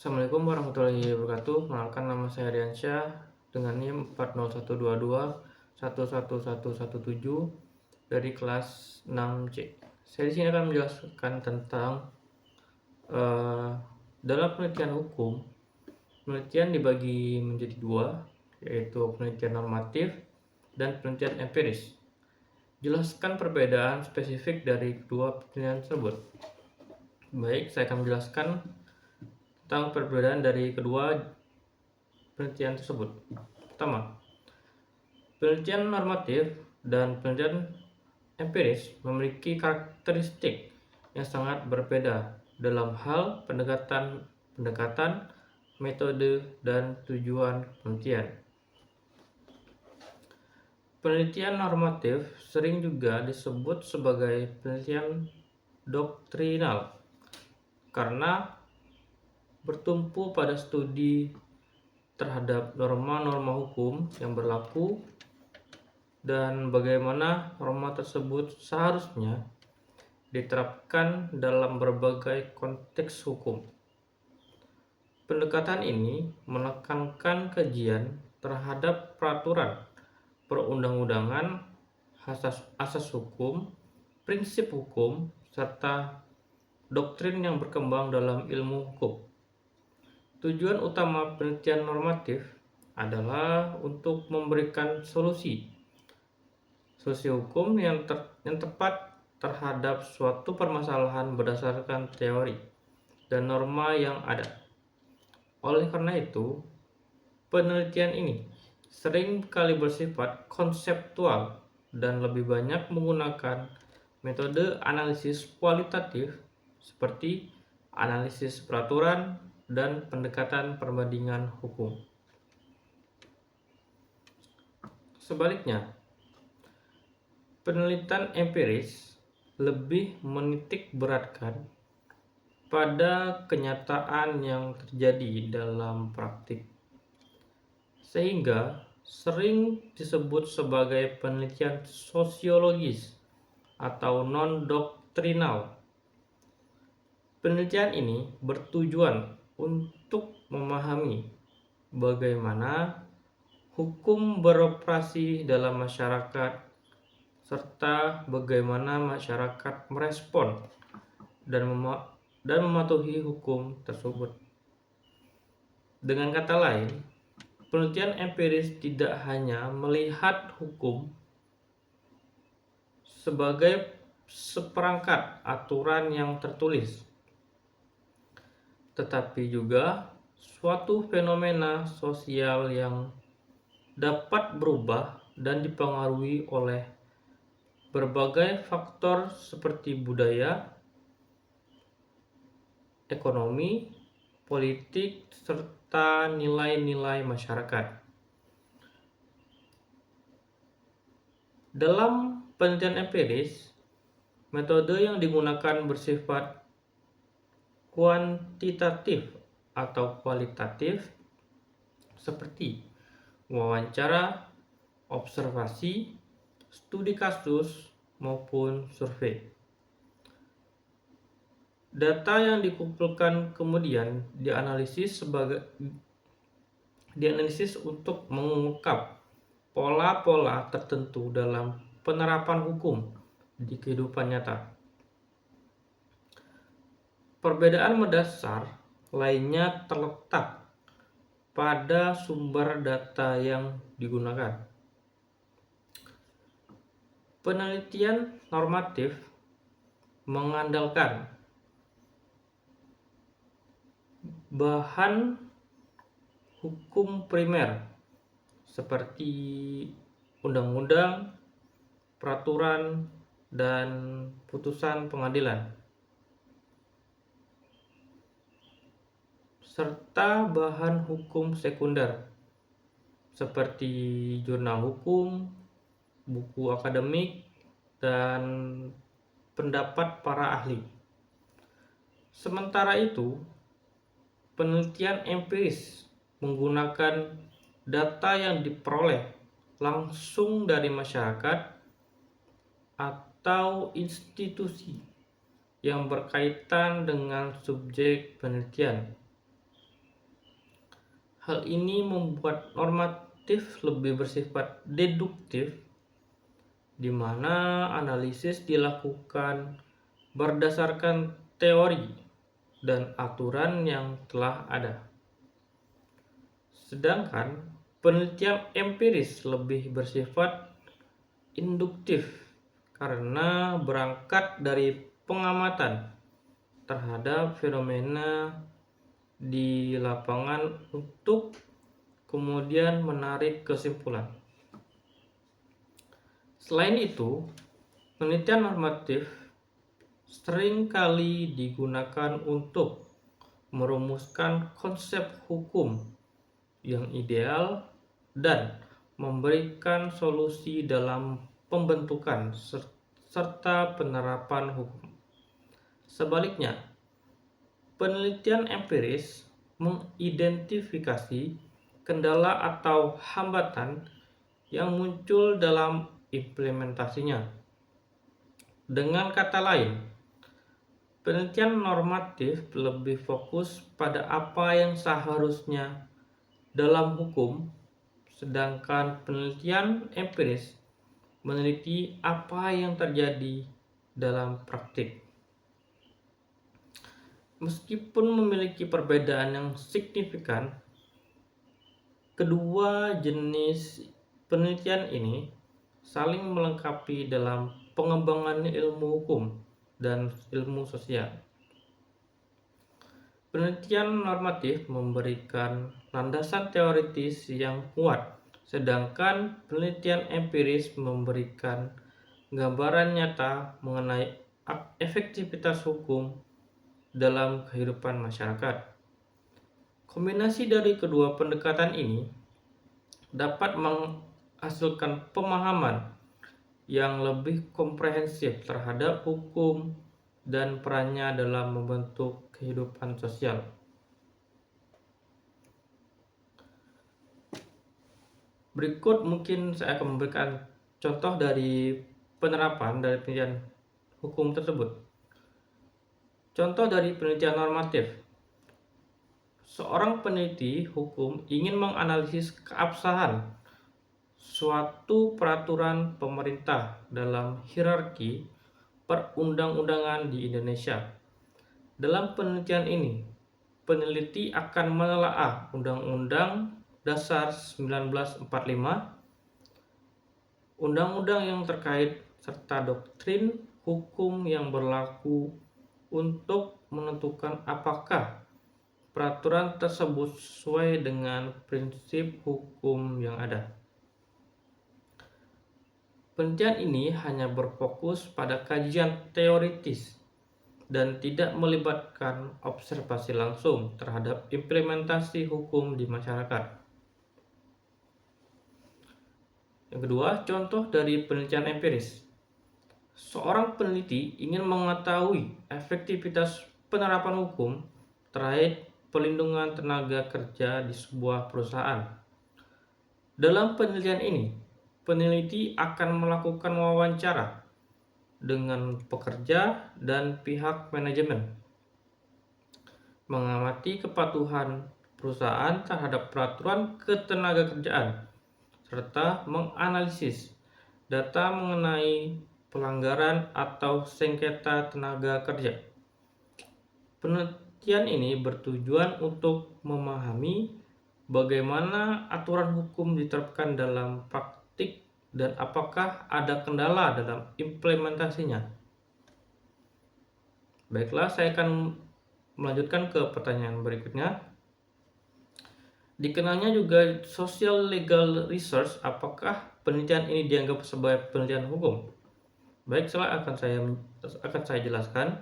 Assalamualaikum warahmatullahi wabarakatuh. Kenalkan nama saya Riansyah dengan NIM 40122 dari kelas 6C. Saya di sini akan menjelaskan tentang eh, dalam penelitian hukum. Penelitian dibagi menjadi dua, yaitu penelitian normatif dan penelitian empiris. Jelaskan perbedaan spesifik dari kedua penelitian tersebut. Baik, saya akan menjelaskan tentang perbedaan dari kedua penelitian tersebut. Pertama, penelitian normatif dan penelitian empiris memiliki karakteristik yang sangat berbeda dalam hal pendekatan, metode, dan tujuan penelitian. Penelitian normatif sering juga disebut sebagai penelitian doktrinal karena bertumpu pada studi terhadap norma-norma hukum yang berlaku dan bagaimana norma tersebut seharusnya diterapkan dalam berbagai konteks hukum. Pendekatan ini menekankan kajian terhadap peraturan perundang-undangan, asas hukum, prinsip hukum, serta doktrin yang berkembang dalam ilmu hukum. Tujuan utama penelitian normatif adalah untuk memberikan solusi hukum yang tepat terhadap suatu permasalahan berdasarkan teori dan norma yang ada. Oleh karena itu, penelitian ini sering kali bersifat konseptual dan lebih banyak menggunakan metode analisis kualitatif seperti analisis peraturan dan pendekatan perbandingan hukum. Sebaliknya, penelitian empiris lebih menitik beratkan pada kenyataan yang terjadi dalam praktik, sehingga sering disebut sebagai penelitian sosiologis atau non-doktrinal. Penelitian ini bertujuan untuk memahami bagaimana hukum beroperasi dalam masyarakat serta bagaimana masyarakat merespon dan mematuhi hukum tersebut. Dengan kata lain, penelitian empiris tidak hanya melihat hukum sebagai seperangkat aturan yang tertulis, tetapi juga suatu fenomena sosial yang dapat berubah dan dipengaruhi oleh berbagai faktor seperti budaya, ekonomi, politik, serta nilai-nilai masyarakat. Dalam penelitian empiris, metode yang digunakan bersifat kuantitatif atau kualitatif seperti wawancara, observasi, studi kasus, maupun survei. Data yang dikumpulkan kemudian dianalisis untuk mengungkap pola-pola tertentu dalam penerapan hukum di kehidupan nyata. Perbedaan mendasar lainnya terletak pada sumber data yang digunakan. Penelitian normatif mengandalkan bahan hukum primer seperti undang-undang, peraturan, dan putusan pengadilan, serta bahan hukum sekunder seperti jurnal hukum, buku akademik, dan pendapat para ahli. Sementara itu, penelitian empiris menggunakan data yang diperoleh langsung dari masyarakat atau institusi yang berkaitan dengan subjek penelitian. Hal ini membuat normatif lebih bersifat deduktif, di mana analisis dilakukan berdasarkan teori dan aturan yang telah ada. Sedangkan penelitian empiris lebih bersifat induktif karena berangkat dari pengamatan terhadap fenomena di lapangan untuk kemudian menarik kesimpulan. Selain itu, penelitian normatif seringkali digunakan untuk merumuskan konsep hukum yang ideal dan memberikan solusi dalam pembentukan serta penerapan hukum. Sebaliknya, penelitian empiris mengidentifikasi kendala atau hambatan yang muncul dalam implementasinya. Dengan kata lain, penelitian normatif lebih fokus pada apa yang seharusnya dalam hukum, sedangkan penelitian empiris meneliti apa yang terjadi dalam praktik. Meskipun memiliki perbedaan yang signifikan, kedua jenis penelitian ini saling melengkapi dalam pengembangan ilmu hukum dan ilmu sosial. Penelitian normatif memberikan landasan teoritis yang kuat, sedangkan penelitian empiris memberikan gambaran nyata mengenai efektivitas hukum dalam kehidupan masyarakat. Kombinasi dari kedua pendekatan ini dapat menghasilkan pemahaman yang lebih komprehensif terhadap hukum dan perannya dalam membentuk kehidupan sosial. Berikut mungkin saya akan memberikan contoh dari penerapan dari penelitian hukum tersebut. Contoh dari penelitian normatif. Seorang peneliti hukum ingin menganalisis keabsahan suatu peraturan pemerintah dalam hierarki perundang-undangan di Indonesia. Dalam penelitian ini, peneliti akan menelaah Undang-Undang Dasar 1945, undang-undang yang terkait serta doktrin hukum yang berlaku untuk menentukan apakah peraturan tersebut sesuai dengan prinsip hukum yang ada. Penelitian ini hanya berfokus pada kajian teoritis dan tidak melibatkan observasi langsung terhadap implementasi hukum di masyarakat. Yang kedua, contoh dari penelitian empiris. Seorang peneliti ingin mengetahui efektivitas penerapan hukum terkait pelindungan tenaga kerja di sebuah perusahaan. Dalam penelitian ini, peneliti akan melakukan wawancara dengan pekerja dan pihak manajemen, mengamati kepatuhan perusahaan terhadap peraturan ketenagakerjaan, serta menganalisis data mengenai pelanggaran atau sengketa tenaga kerja. Penelitian ini bertujuan untuk memahami bagaimana aturan hukum diterapkan dalam praktik dan apakah ada kendala dalam implementasinya. Baiklah, saya akan melanjutkan ke pertanyaan berikutnya. Dikenalnya juga social legal research. Apakah penelitian ini dianggap sebagai penelitian hukum? Baik, akan saya jelaskan.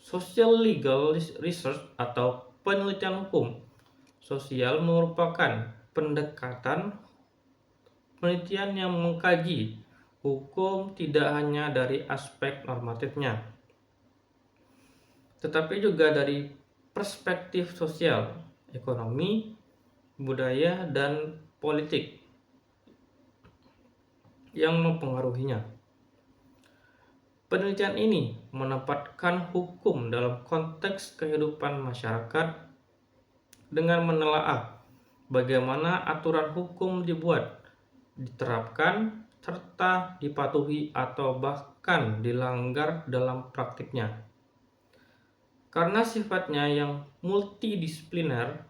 Social legal research atau penelitian hukum sosial merupakan pendekatan penelitian yang mengkaji hukum tidak hanya dari aspek normatifnya, tetapi juga dari perspektif sosial, ekonomi, budaya, dan politik yang mempengaruhinya. Penelitian ini menempatkan hukum dalam konteks kehidupan masyarakat dengan menelaah bagaimana aturan hukum dibuat, diterapkan, serta dipatuhi atau bahkan dilanggar dalam praktiknya. Karena sifatnya yang multidisipliner,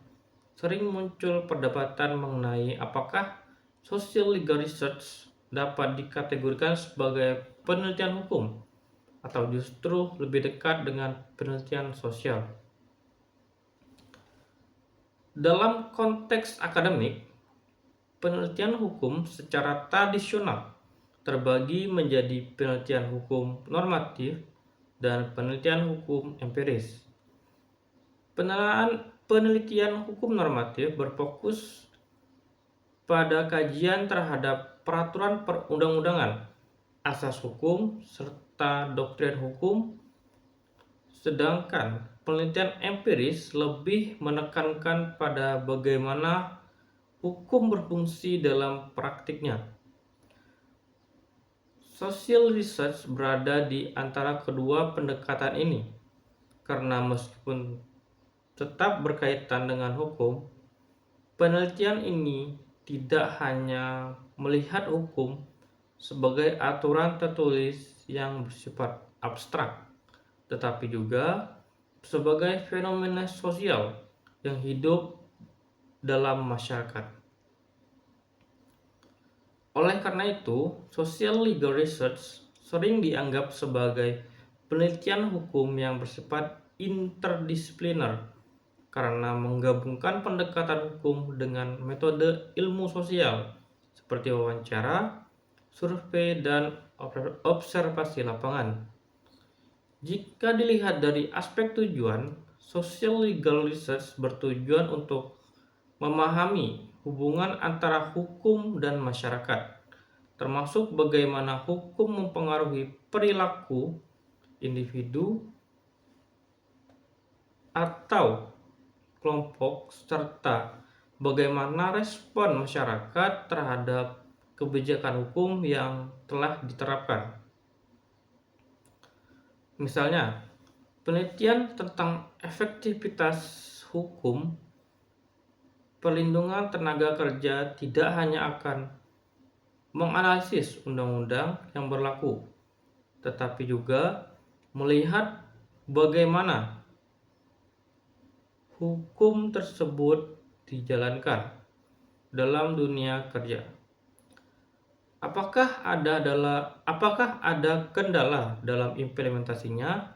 sering muncul perdebatan mengenai apakah social legal research dapat dikategorikan sebagai penelitian hukum atau justru lebih dekat dengan penelitian sosial. Dalam konteks akademik, penelitian hukum secara tradisional terbagi menjadi penelitian hukum normatif dan penelitian hukum empiris. Penelitian hukum normatif berfokus pada kajian terhadap peraturan perundang-undangan, asas hukum, serta doktrin hukum, sedangkan penelitian empiris lebih menekankan pada bagaimana hukum berfungsi dalam praktiknya. Social research berada di antara kedua pendekatan ini, karena meskipun tetap berkaitan dengan hukum, penelitian ini tidak hanya melihat hukum sebagai aturan tertulis yang bersifat abstrak, tetapi juga sebagai fenomena sosial yang hidup dalam masyarakat. Oleh karena itu, social legal research sering dianggap sebagai penelitian hukum yang bersifat interdisipliner karena menggabungkan pendekatan hukum dengan metode ilmu sosial seperti wawancara, survei, dan observasi lapangan. Jika dilihat dari aspek tujuan, social legal research bertujuan untuk memahami hubungan antara hukum dan masyarakat, termasuk bagaimana hukum mempengaruhi perilaku individu atau kelompok, serta bagaimana respon masyarakat terhadap kebijakan hukum yang telah diterapkan. Misalnya, penelitian tentang efektivitas hukum perlindungan tenaga kerja tidak hanya akan menganalisis undang-undang yang berlaku, tetapi juga melihat bagaimana hukum tersebut dijalankan dalam dunia kerja. Apakah ada kendala dalam implementasinya,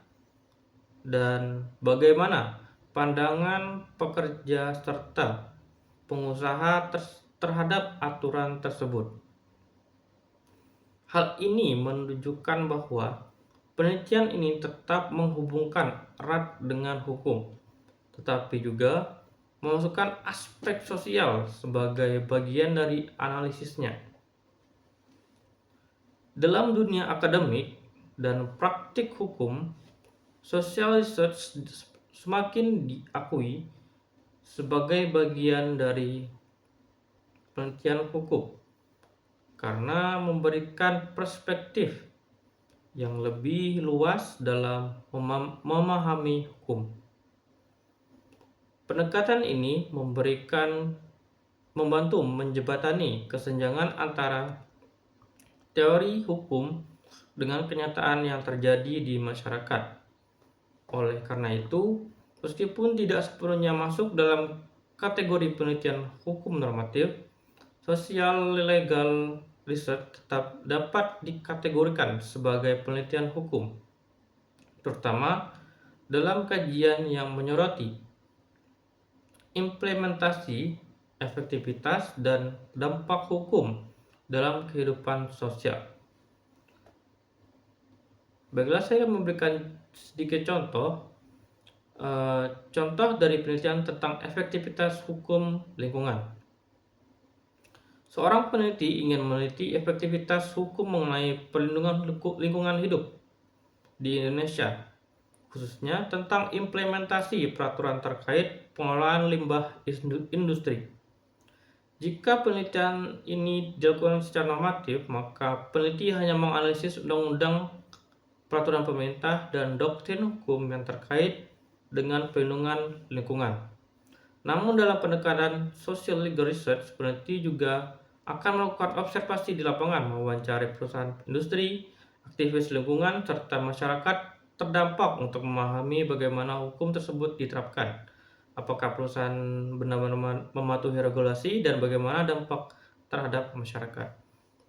dan bagaimana pandangan pekerja serta pengusaha terhadap aturan tersebut. Hal ini menunjukkan bahwa penelitian ini tetap menghubungkan erat dengan hukum, tetapi juga memasukkan aspek sosial sebagai bagian dari analisisnya. Dalam dunia akademik dan praktik hukum, social research semakin diakui sebagai bagian dari penelitian hukum karena memberikan perspektif yang lebih luas dalam memahami hukum. Pendekatan ini membantu menjembatani kesenjangan antara teori hukum dengan kenyataan yang terjadi di masyarakat. Oleh karena itu, meskipun tidak sepenuhnya masuk dalam kategori penelitian hukum normatif, social legal research tetap dapat dikategorikan sebagai penelitian hukum, terutama dalam kajian yang menyoroti implementasi, efektivitas, dan dampak hukum dalam kehidupan sosial. Baiklah, saya memberikan sedikit contoh dari penelitian tentang efektivitas hukum lingkungan. Seorang peneliti ingin meneliti efektivitas hukum mengenai perlindungan lingkungan hidup di Indonesia, khususnya tentang implementasi peraturan terkait pengelolaan limbah industri. Jika penelitian ini dilakukan secara normatif, maka peneliti hanya menganalisis undang-undang, peraturan pemerintah, dan doktrin hukum yang terkait dengan perlindungan lingkungan. Namun dalam pendekatan social legal research, peneliti juga akan melakukan observasi di lapangan, mewawancari perusahaan industri, aktivis lingkungan, serta masyarakat terdampak untuk memahami bagaimana hukum tersebut diterapkan. Apakah perusahaan benar-benar mematuhi regulasi dan bagaimana dampak terhadap masyarakat.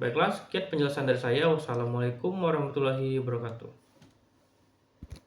Baiklah, sekian penjelasan dari saya. Wassalamualaikum warahmatullahi wabarakatuh.